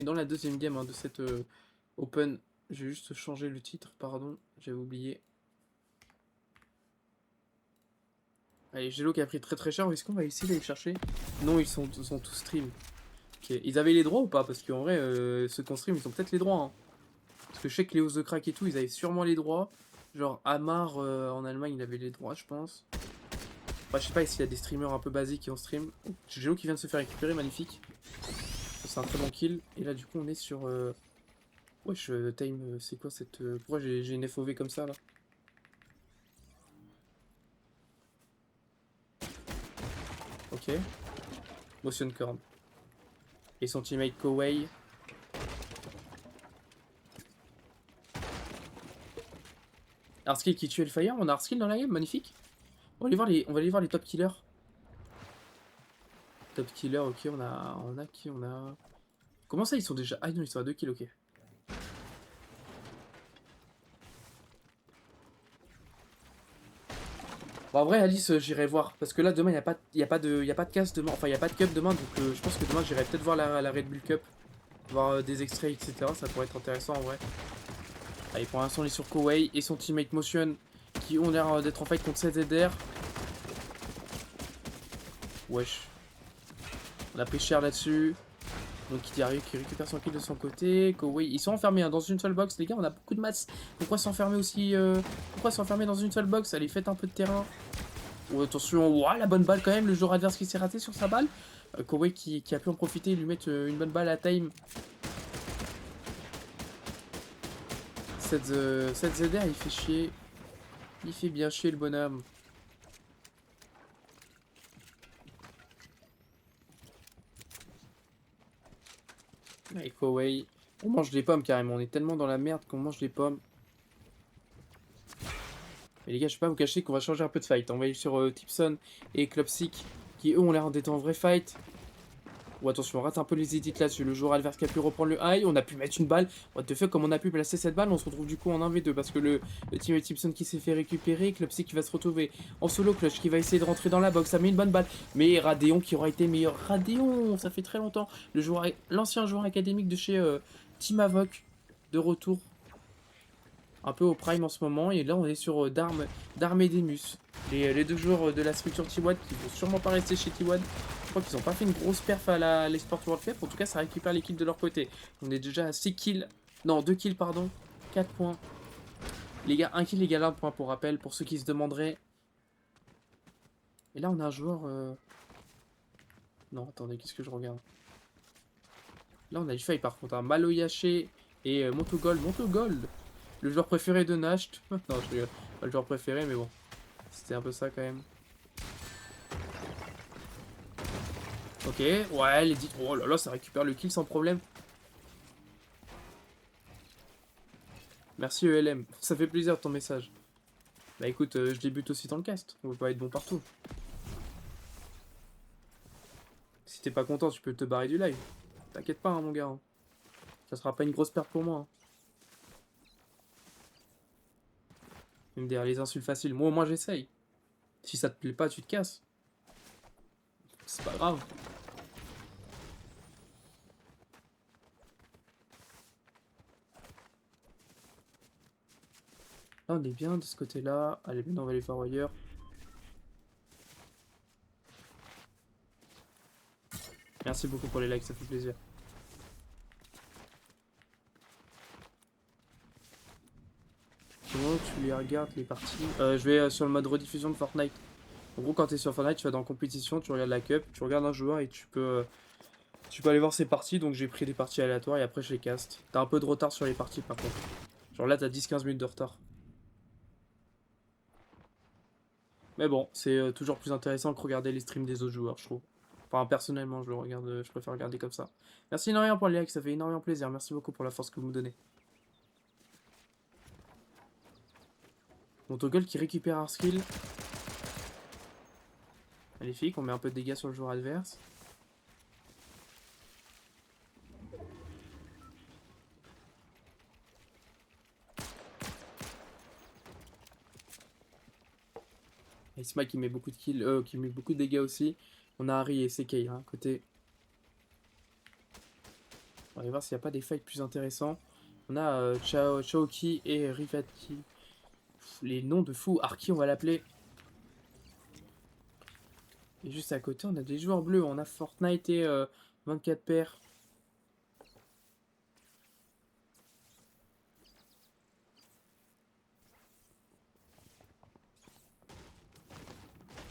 Et dans la deuxième game hein, de cette Open, j'ai juste changé le titre, pardon, j'avais oublié. Allez, Gélo qui a pris très très cher, est-ce qu'on va essayer d'aller chercher? Non, ils sont tous stream. Ok, ils avaient les droits ou pas? Parce qu'en vrai, ceux qu'on stream, ils ont peut-être les droits. Hein. Parce que je sais que les House de Crack et tout, ils avaient sûrement les droits. Genre Amar en Allemagne, il avait les droits, je pense. Enfin, je sais pas s'il y a des streamers un peu basiques qui ont stream. Oh, Gélo qui vient de se faire récupérer, magnifique. C'est un très bon kill. Et là, du coup, on est sur. Wesh, time, c'est quoi cette. Pourquoi j'ai une FOV comme ça là? Ok. Motion Corn. Et son teammate Kowei. Arskill qui tue Hellfire. On a Arskill dans la game, magnifique. On va aller voir les top killers. Top killer, ok, on a qui? On a. Comment ça, ils sont déjà. Ah non, ils sont à 2 kills, ok. Bon, en vrai, Alice, j'irai voir. Parce que là, demain, y a pas de casse demain. Enfin, il n'y a pas de cup demain. Donc, je pense que demain, j'irai peut-être voir la Red Bull Cup. Voir des extraits, etc. Ça pourrait être intéressant en vrai. Allez, pour l'instant, on est sur Kowei et son teammate Motion. Qui ont l'air d'être en fight contre ZZR. Wesh. On a pris cher là-dessus. Donc, qui arrive, qui récupère son kill de son côté. Kowei, ils sont enfermés hein, dans une seule box. Les gars, on a beaucoup de maths. Pourquoi s'enfermer aussi Pourquoi s'enfermer dans une seule box? Allez, faites un peu de terrain. Oh, attention, ouah, la bonne balle quand même, le joueur adverse qui s'est raté sur sa balle. Kowei qui a pu en profiter et lui mettre une bonne balle à time. Cette ZR il fait chier. Il fait bien chier le bonhomme. Allez, Kowei. On mange des pommes carrément, on est tellement dans la merde qu'on mange des pommes. Mais les gars, je vais pas vous cacher qu'on va changer un peu de fight. On va aller sur Tipson et Klopsik qui eux ont l'air d'être en vrai fight. Ou attention, on rate un peu les edits là-dessus. Le joueur adverse qui a pu reprendre le high. On a pu mettre une balle. What the fuck, comme on a pu placer cette balle, on se retrouve du coup en 1v2. Parce que le teammate Tipson qui s'est fait récupérer. Clubsy qui va se retrouver en solo clutch. Qui va essayer de rentrer dans la box. Ça met une bonne balle. Mais Radeon qui aura été meilleur. Radeon, ça fait très longtemps. L'ancien joueur académique de chez Team Avoc. De retour. Un peu au prime en ce moment. Et là, on est sur Darm et Demus. Les deux joueurs de la structure T-Wad qui vont sûrement pas rester chez T-Wad. Je crois qu'ils n'ont pas fait une grosse perf à l'Esport World Cup. En tout cas, ça récupère les kills de leur côté. On est déjà à 6 kills. Non, 2 kills, pardon. 4 points. Les gars, 1 kill égale 1 point pour rappel. Pour ceux qui se demanderaient. Et là, on a un joueur. Non, attendez, qu'est-ce que je regarde? Là, on a du faille par contre. Un Maloyache et Montogold. Montogold, le joueur préféré de Nasht. Non, je rigole. Pas le joueur préféré, mais bon. C'était un peu ça quand même. Ok, ouais, les 10. Oh là là, ça récupère le kill sans problème. Merci ELM, ça fait plaisir ton message. Bah écoute, je débute aussi dans le cast, on peut pas être bon partout. Si t'es pas content, tu peux te barrer du live. T'inquiète pas, hein, mon gars. Hein. Ça sera pas une grosse perte pour moi. Hein. Même derrière les insultes faciles, moi au moins j'essaye. Si ça te plaît pas, tu te casses. C'est pas grave. Là, on est bien de ce côté-là. Allez, maintenant on va aller voir ailleurs. Merci beaucoup pour les likes, ça fait plaisir. Comment tu les regardes les parties? Je vais sur le mode rediffusion de Fortnite. En gros, quand tu es sur Fortnite, tu vas dans compétition, tu regardes la cup, tu regardes un joueur et tu peux aller voir ses parties. Donc j'ai pris des parties aléatoires et après je les caste. T'as un peu de retard sur les parties par contre. Genre là, t'as 10-15 minutes de retard. Mais bon, c'est toujours plus intéressant que regarder les streams des autres joueurs, je trouve. Enfin, personnellement, je le regarde, je préfère regarder comme ça. Merci énormément pour les likes, ça fait énormément plaisir. Merci beaucoup pour la force que vous me donnez. Mon toggle qui récupère un skill. Magnifique, on met un peu de dégâts sur le joueur adverse. Et Smite qui met beaucoup de kills, qui met beaucoup de dégâts aussi. On a Harry et CK hein, côté. On va voir s'il n'y a pas des fights plus intéressants. On a Chaoki et Rivati. Les noms de fous. Arki, on va l'appeler. Et juste à côté, on a des joueurs bleus. On a Fortnite et 24 paires.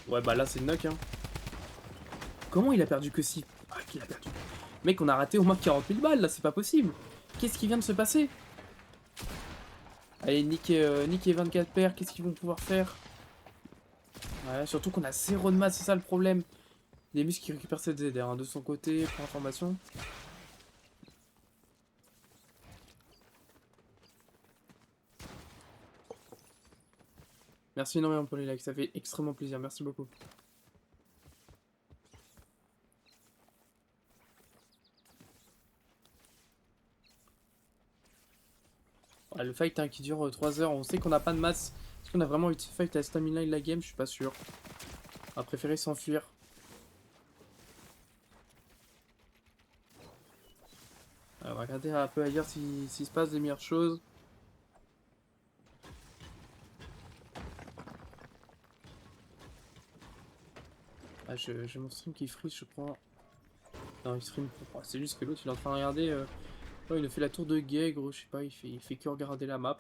Ouais, bah là, c'est knock, hein. Comment il a perdu que si... Ah, qu'il a perdu. Mec, on a raté au moins 40 000 balles, là, c'est pas possible. Qu'est-ce qui vient de se passer? Allez, Nick et 24 paires, qu'est-ce qu'ils vont pouvoir faire? Ouais, surtout qu'on a 0 de maths, c'est ça le problème. Des muscles qui récupèrent cette ZR hein, de son côté, pour information. Merci énormément pour les likes, ça fait extrêmement plaisir, merci beaucoup. Ouais, le fight hein, qui dure 3 heures, on sait qu'on n'a pas de maths. Est-ce qu'on a vraiment envie de ce fight à stamina et la game? Je suis pas sûr. On a préféré s'enfuir. On va regarder un peu ailleurs s'il se passe des meilleures choses. Ah, j'ai mon stream qui freeze, je crois. Non, il stream. Oh, c'est juste que l'autre il est en train de regarder. Oh, il a fait la tour de guet, gros, je sais pas, il fait que regarder la map.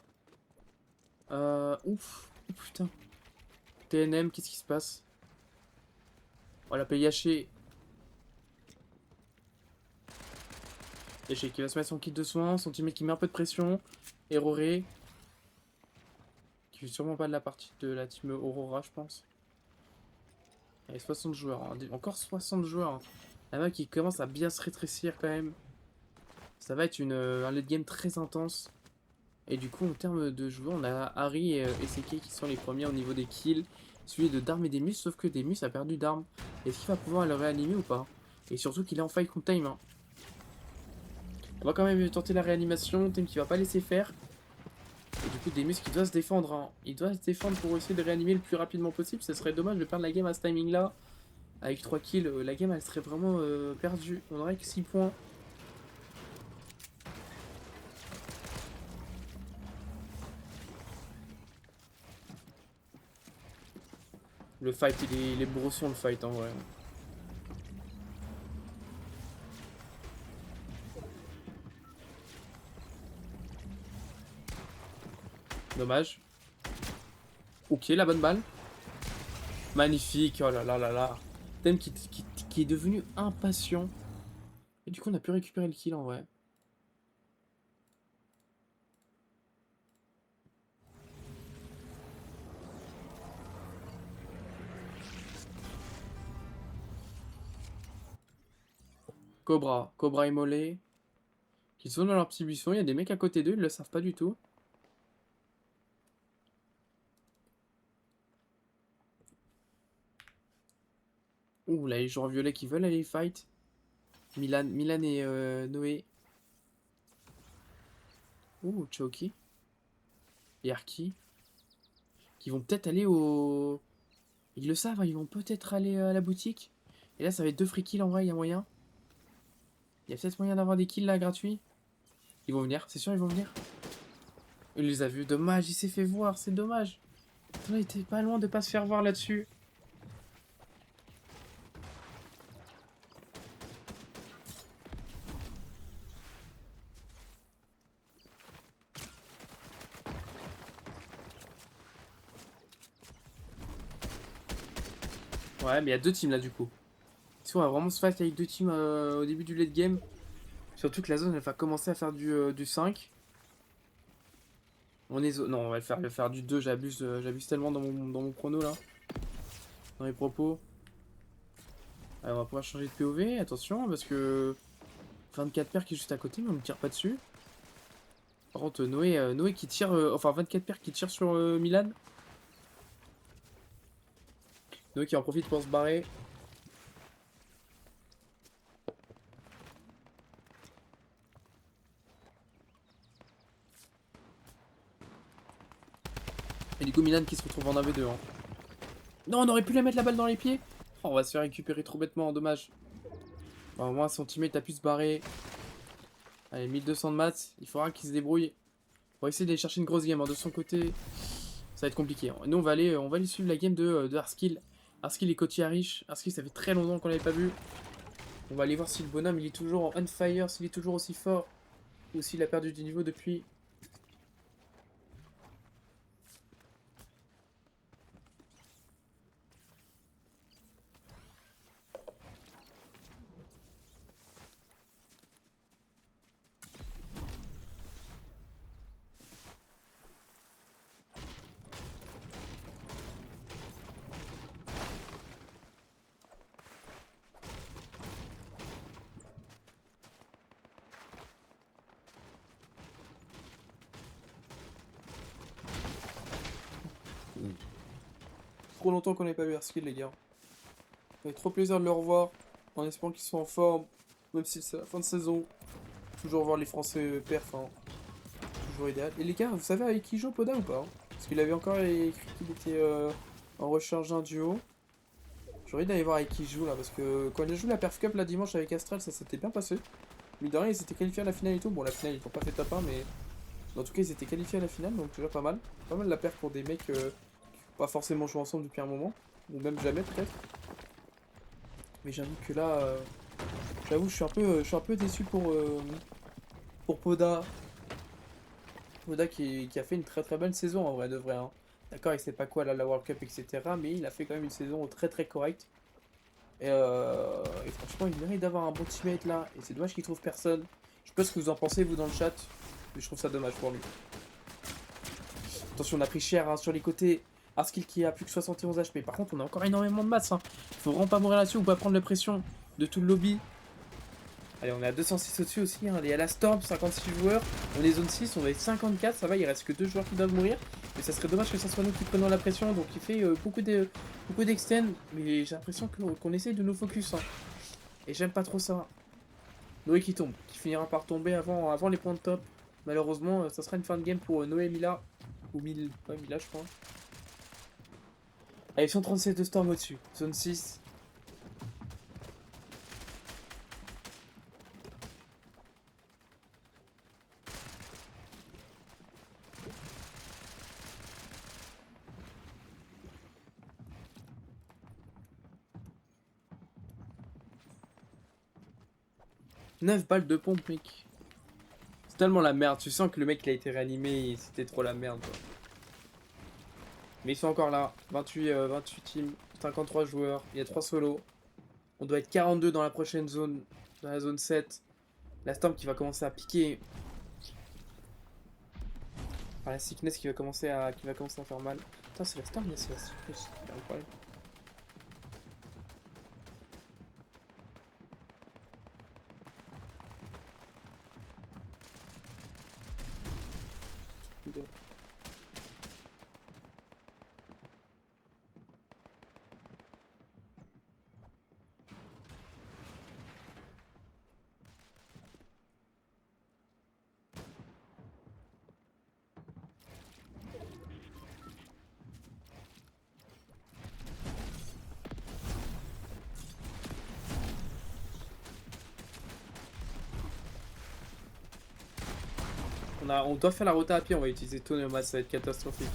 Ouf. Oh putain. TNM, qu'est-ce qui se passe? Oh, la paye Yaché. Yaché qui va se mettre son kit de soins, son teammate qui met un peu de pression. Eroré. Qui fait sûrement pas de la partie de la team Aurora, je pense. Allez, 60 joueurs. Hein. Encore 60 joueurs. Hein. La map qui commence à bien se rétrécir quand même. Ça va être un late game très intense. Et du coup, en termes de joueurs, on a Harry et Seki qui sont les premiers au niveau des kills. Suivi de Darm et Demus, sauf que Demus a perdu d'armes. Est-ce qu'il va pouvoir le réanimer ou pas? Et surtout qu'il est en fight contre Time. Hein. On va quand même tenter la réanimation. Time qui va pas laisser faire. Et du coup, Demus qui doit se défendre. Hein. Il doit se défendre pour essayer de réanimer le plus rapidement possible. Ça serait dommage de perdre la game à ce timing là. Avec 3 kills, la game elle serait vraiment perdue. On aurait que 6 points. Le fight, il est brosson le fight en vrai. Dommage. Ok, la bonne balle. Magnifique, oh là là là là. Thème qui est devenu impatient. Et du coup, on a pu récupérer le kill en vrai. Cobra et Mollet. Qui sont dans leur petit buisson. Il y a des mecs à côté d'eux, ils le savent pas du tout. Ouh, là, les joueurs violets qui veulent aller fight. Milan et Noé. Ouh, Choki. Et Arki. Qui vont peut-être aller au... Ils le savent, hein, ils vont peut-être aller à la boutique. Et là, ça va être 2 free kills en vrai, il y a moyen. Il y a peut-être moyen d'avoir des kills là gratuits. Ils vont venir, c'est sûr, ils vont venir. Il les a vus, dommage, il s'est fait voir, c'est dommage. Il était pas loin de pas se faire voir là-dessus. Ouais, mais il y a 2 teams là du coup. Si on va vraiment se fight avec 2 teams au début du late game. Surtout que la zone elle va commencer à faire du 5. On est non, on va le faire du 2, j'abuse tellement dans mon chrono là. Dans les propos. Alors, on va pouvoir changer de POV, attention, parce que 24 paires qui est juste à côté, mais on ne tire pas dessus. Par contre, Noé qui tire, enfin 24 paires qui tire sur Milan. Noé qui en profite pour se barrer. Et du coup, Milan qui se retrouve en AV2. Hein. Non, on aurait pu la mettre la balle dans les pieds. Oh, on va se faire récupérer trop bêtement, dommage. Bon, au moins, son teammate a pu se barrer. Allez, 1200 de maths. Il faudra qu'il se débrouille. On va essayer d'aller chercher une grosse game. Hein. De son côté, ça va être compliqué. Hein. Nous, on va aller suivre la game de Arskill. Arskill et Coty Harish. Arskill, ça fait très longtemps qu'on l'avait pas vu. On va aller voir si le bonhomme il est toujours en on fire, s'il est toujours aussi fort. Ou s'il a perdu du niveau depuis. Trop longtemps qu'on n'avait pas vu Arskill, les gars. Ça fait trop plaisir de le revoir. En espérant qu'ils soient en forme. Même si c'est la fin de saison. Toujours voir les Français perf. Hein. Toujours idéal. Et les gars, vous savez avec qui joue Poda ou pas? Parce qu'il avait encore écrit qu'il était en recherche d'un duo. J'aurais envie d'aller voir avec qui il joue là. Parce que quand il a joué la Perf Cup là dimanche avec Astral, ça s'était bien passé. Mais de rien, ils s'étaient qualifiés à la finale et tout. Bon, la finale, ils n'ont pas fait top 1, mais en tout cas, ils étaient qualifiés à la finale. Donc, déjà pas mal. Pas mal la perf pour des mecs qui n'ont pas forcément joué ensemble depuis un moment. Ou même jamais peut-être. Mais j'avoue que là, j'avoue, je suis un peu déçu pour Poda. Poda qui a fait une très très bonne saison en vrai de vrai. Hein. D'accord, il sait pas quoi là, la World Cup, etc. Mais il a fait quand même une saison très très correcte. Et franchement, il mérite d'avoir un bon teammate là. Et c'est dommage qu'il trouve personne. Je sais pas ce que vous en pensez vous dans le chat. Mais je trouve ça dommage pour lui. Attention, on a pris cher hein, sur les côtés. Arskill qui a plus que 71 HP. Par contre, on a encore énormément de maths. Hein. Faut vraiment pas mourir là-dessus ou pas prendre la pression de tout le lobby. Allez, on est à 206 au-dessus aussi. Hein. On est à la Storm, 56 joueurs. On est zone 6, on va être 54. Ça va, il reste que 2 joueurs qui doivent mourir. Mais ça serait dommage que ce soit nous qui prenons la pression. Donc il fait beaucoup d'extend. Mais j'ai l'impression qu'on essaye de nous focus. Hein. Et j'aime pas trop ça. Noé qui tombe. Qui finira par tomber avant les points de top. Malheureusement, ça sera une fin de game pour Noé et Mila. Ou ouais, Mila, je crois. Allez, 137 de Storm au-dessus. Zone 6. « 9 balles de pompe, mec. C'est tellement la merde. Tu sens que le mec il a été réanimé. C'était trop la merde. Quoi. Mais ils sont encore là. 28 teams. 53 joueurs. Il y a 3 solos. On doit être 42 dans la prochaine zone. Dans la zone 7. La Storm qui va commencer à piquer. Enfin, la Sickness qui va commencer à faire mal. Putain, c'est la Storm, mais c'est la Sickness. C'est incroyable. On doit faire la rota à pied, on va utiliser Tonomas, ça va être catastrophique.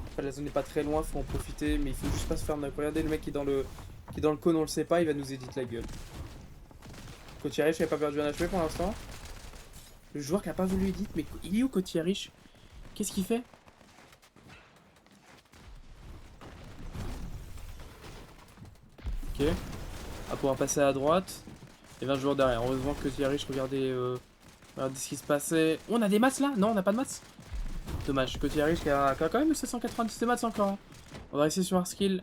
Après, la zone n'est pas très loin, faut en profiter, mais il faut juste pas se faire knock. Regardez le mec qui est dans le cône, on le sait pas, il va nous éditer la gueule. Coty Harish, il a pas perdu un HP pour l'instant. Le joueur qui a pas voulu edit, mais il est où Coty Harish? Qu'est-ce qu'il fait? Ok. On va pouvoir passer à droite. Il y a 20 joueurs derrière. Heureusement que Coty Harish, regardez ce qui se passait. Oh, on a des maths là? Non, on n'a pas de maths. Dommage, Coty Harish qui a quand même 790 de maths encore. Hein. On va rester sur Arskill.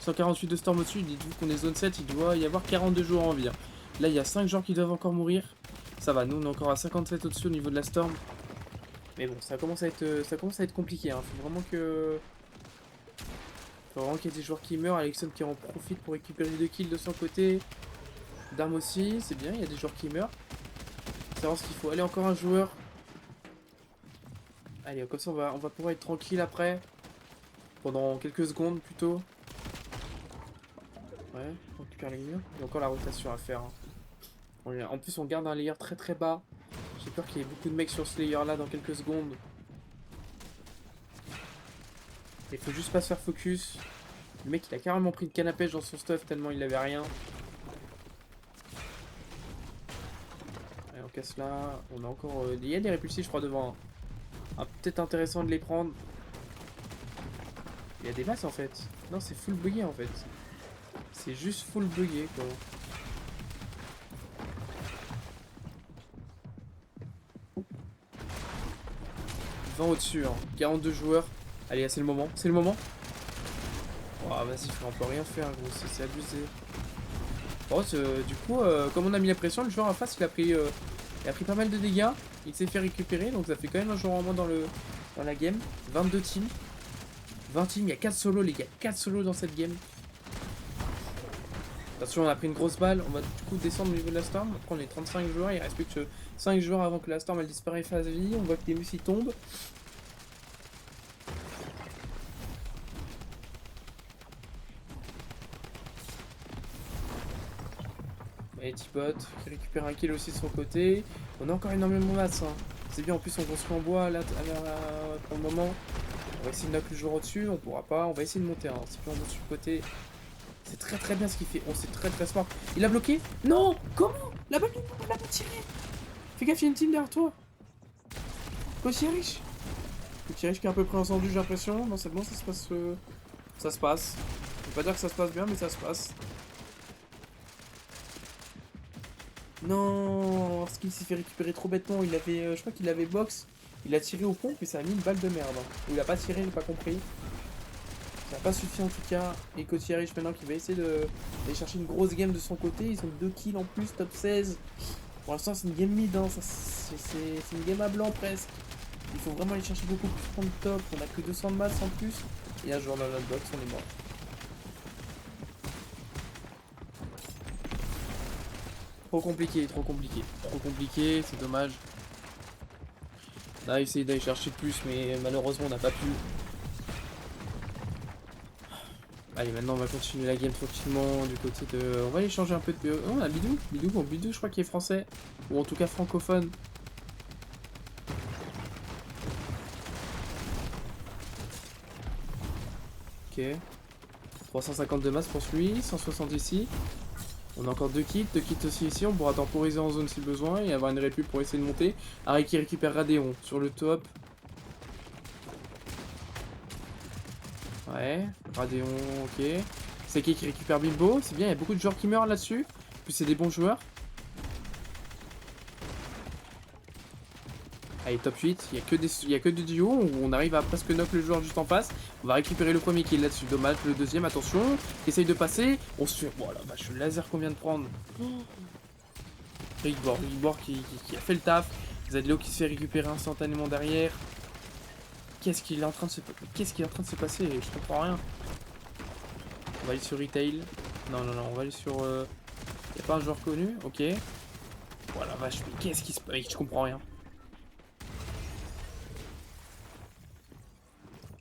148 de Storm au-dessus. Dites-vous qu'on est zone 7, il doit y avoir 42 joueurs en vie. Hein. Là, il y a 5 joueurs qui doivent encore mourir. Ça va, nous on est encore à 57 au-dessus au niveau de la Storm. Mais bon, ça commence à être compliqué. Hein. Faut vraiment qu'il y ait des joueurs qui meurent. Alexon qui en profite pour récupérer 2 kills de son côté. Dame aussi, c'est bien, il y a des joueurs qui meurent. Savoir ce qu'il faut. Allez, encore un joueur. Allez, comme ça on va pouvoir être tranquille après. Pendant quelques secondes plutôt. Ouais, on récupère les murs. Il y a encore la rotation à faire. Hein. En plus, on garde un layer très très bas. J'ai peur qu'il y ait beaucoup de mecs sur ce layer là dans quelques secondes. Il faut juste pas se faire focus. Le mec il a carrément pris une canne à pêche dans son stuff tellement il avait rien. Allez, on casse là. On a encore... il y a des répulsifs je crois devant. Hein. Ah, peut-être intéressant de les prendre. Il y a des masses en fait. Non c'est full bugué en fait. C'est juste full bugué quoi. Au-dessus, hein. 42 joueurs. Allez, c'est le moment. C'est le moment. Oh, vas-y, on peut rien faire, gros. C'est abusé. Oh, du coup, comme on a mis la pression, le joueur en face, il a pris pas mal de dégâts. Il s'est fait récupérer, donc ça fait quand même un joueur en moins dans la game. 22 teams. 20 teams, il y a 4 solos, les gars. 4 solos dans cette game. Attention, on a pris une grosse balle. On va du coup descendre au niveau de la storm. Après, on est 35 joueurs. Il reste plus que 5 joueurs avant que la storm elle disparaisse phase vie. On voit que des mus tombent. Et T-Bot qui récupère un kill aussi de son côté. On a encore énormément de masse. Hein. C'est bien, en plus on construit en bois là pour le moment. On va essayer de knock le joueur au-dessus, on pourra pas. On va essayer de monter. Hein. C'est plus on monte sur le côté. C'est très bien ce qu'il fait. Oh, c'est très smart. Il a bloqué? Non! Comment? La balle l'a pas tiré! Fais gaffe, il y a une team derrière toi. Coach-Rich qui est à peu près encendu, j'ai l'impression. Non, c'est bon, ça se passe. Ça se passe. Je vais pas dire que ça se passe bien, mais ça se passe. Non, parce qu'il s'est fait récupérer trop bêtement. Il avait, je crois qu'il avait box. Il a tiré au pont, mais ça a mis une balle de merde. Ou il a pas tiré, j'ai pas compris. Ça n'a pas suffi en tout cas. Et Coty Rich maintenant qui va essayer d'aller chercher une grosse game de son côté. Ils ont 2 kills en plus, top 16. Pour l'instant, c'est une game mid. Hein. C'est une game à blanc presque. Il faut vraiment aller chercher beaucoup plus pour le top. On a que 200 de masse en plus. Et un joueur dans notre box, on est mort. Trop compliqué, c'est dommage. On a essayé d'aller chercher plus, mais malheureusement on n'a pas pu. Allez, maintenant on va continuer la game tranquillement du côté de... On va aller changer un peu de PE. Oh, on a Bidou. Bidou je crois qu'il est français. Ou en tout cas francophone. Ok. 350 de masse pour celui, 160 ici. On a encore 2 kits aussi ici, on pourra temporiser en zone si besoin et avoir une répu pour essayer de monter. Harry qui récupère Radéon sur le top. Ouais, Radéon, ok. Seki qui récupère Bilbo, c'est bien, il y a beaucoup de joueurs qui meurent là-dessus. En plus c'est des bons joueurs. Allez, top 8, il y a que des duos où on arrive à presque knock le joueur juste en face. On va récupérer le premier kill là-dessus, dommage. Le deuxième, attention, essaye de passer. On se fait... Oh la vache, le laser qu'on vient de prendre. Rigbor qui a fait le taf. Zadlo qui se fait récupérer instantanément derrière. Qu'est-ce qu'il est en train de se passer? Je comprends rien. On va aller sur Retail. Non, on va aller sur... Y a pas un joueur connu? Ok. Voilà, vache, mais qu'est-ce qui se passe? Je comprends rien.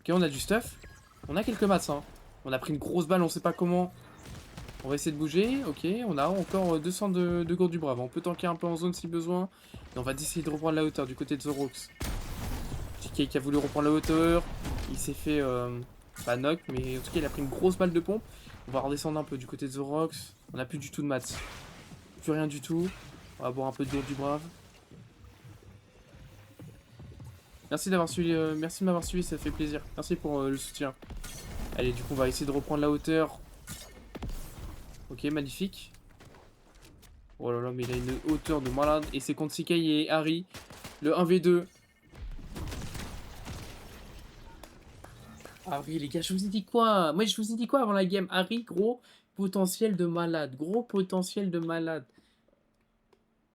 Ok, on a du stuff. On a quelques mats, hein. On a pris une grosse balle, on sait pas comment. On va essayer de bouger. Ok, on a encore 200 de gourde du brave. On peut tanker un peu en zone si besoin. Et on va essayer de reprendre la hauteur du côté de The Rocks. TK qui a voulu reprendre la hauteur. Il s'est fait pas knock, mais en tout cas il a pris une grosse balle de pompe. On va redescendre un peu du côté de The Rocks. On a plus du tout de mats. Plus rien du tout. On va boire un peu de gourde du brave. Merci d'avoir suivi, merci de m'avoir suivi, ça fait plaisir. Merci pour le soutien. Allez, du coup, on va essayer de reprendre la hauteur. Ok, magnifique. Oh là là, mais il a une hauteur de malade. Et c'est contre Sikai et Harry. Le 1v2. Harry, les gars, je vous ai dit quoi? Moi, je vous ai dit quoi avant la game? Harry, gros potentiel de malade. Gros potentiel de malade.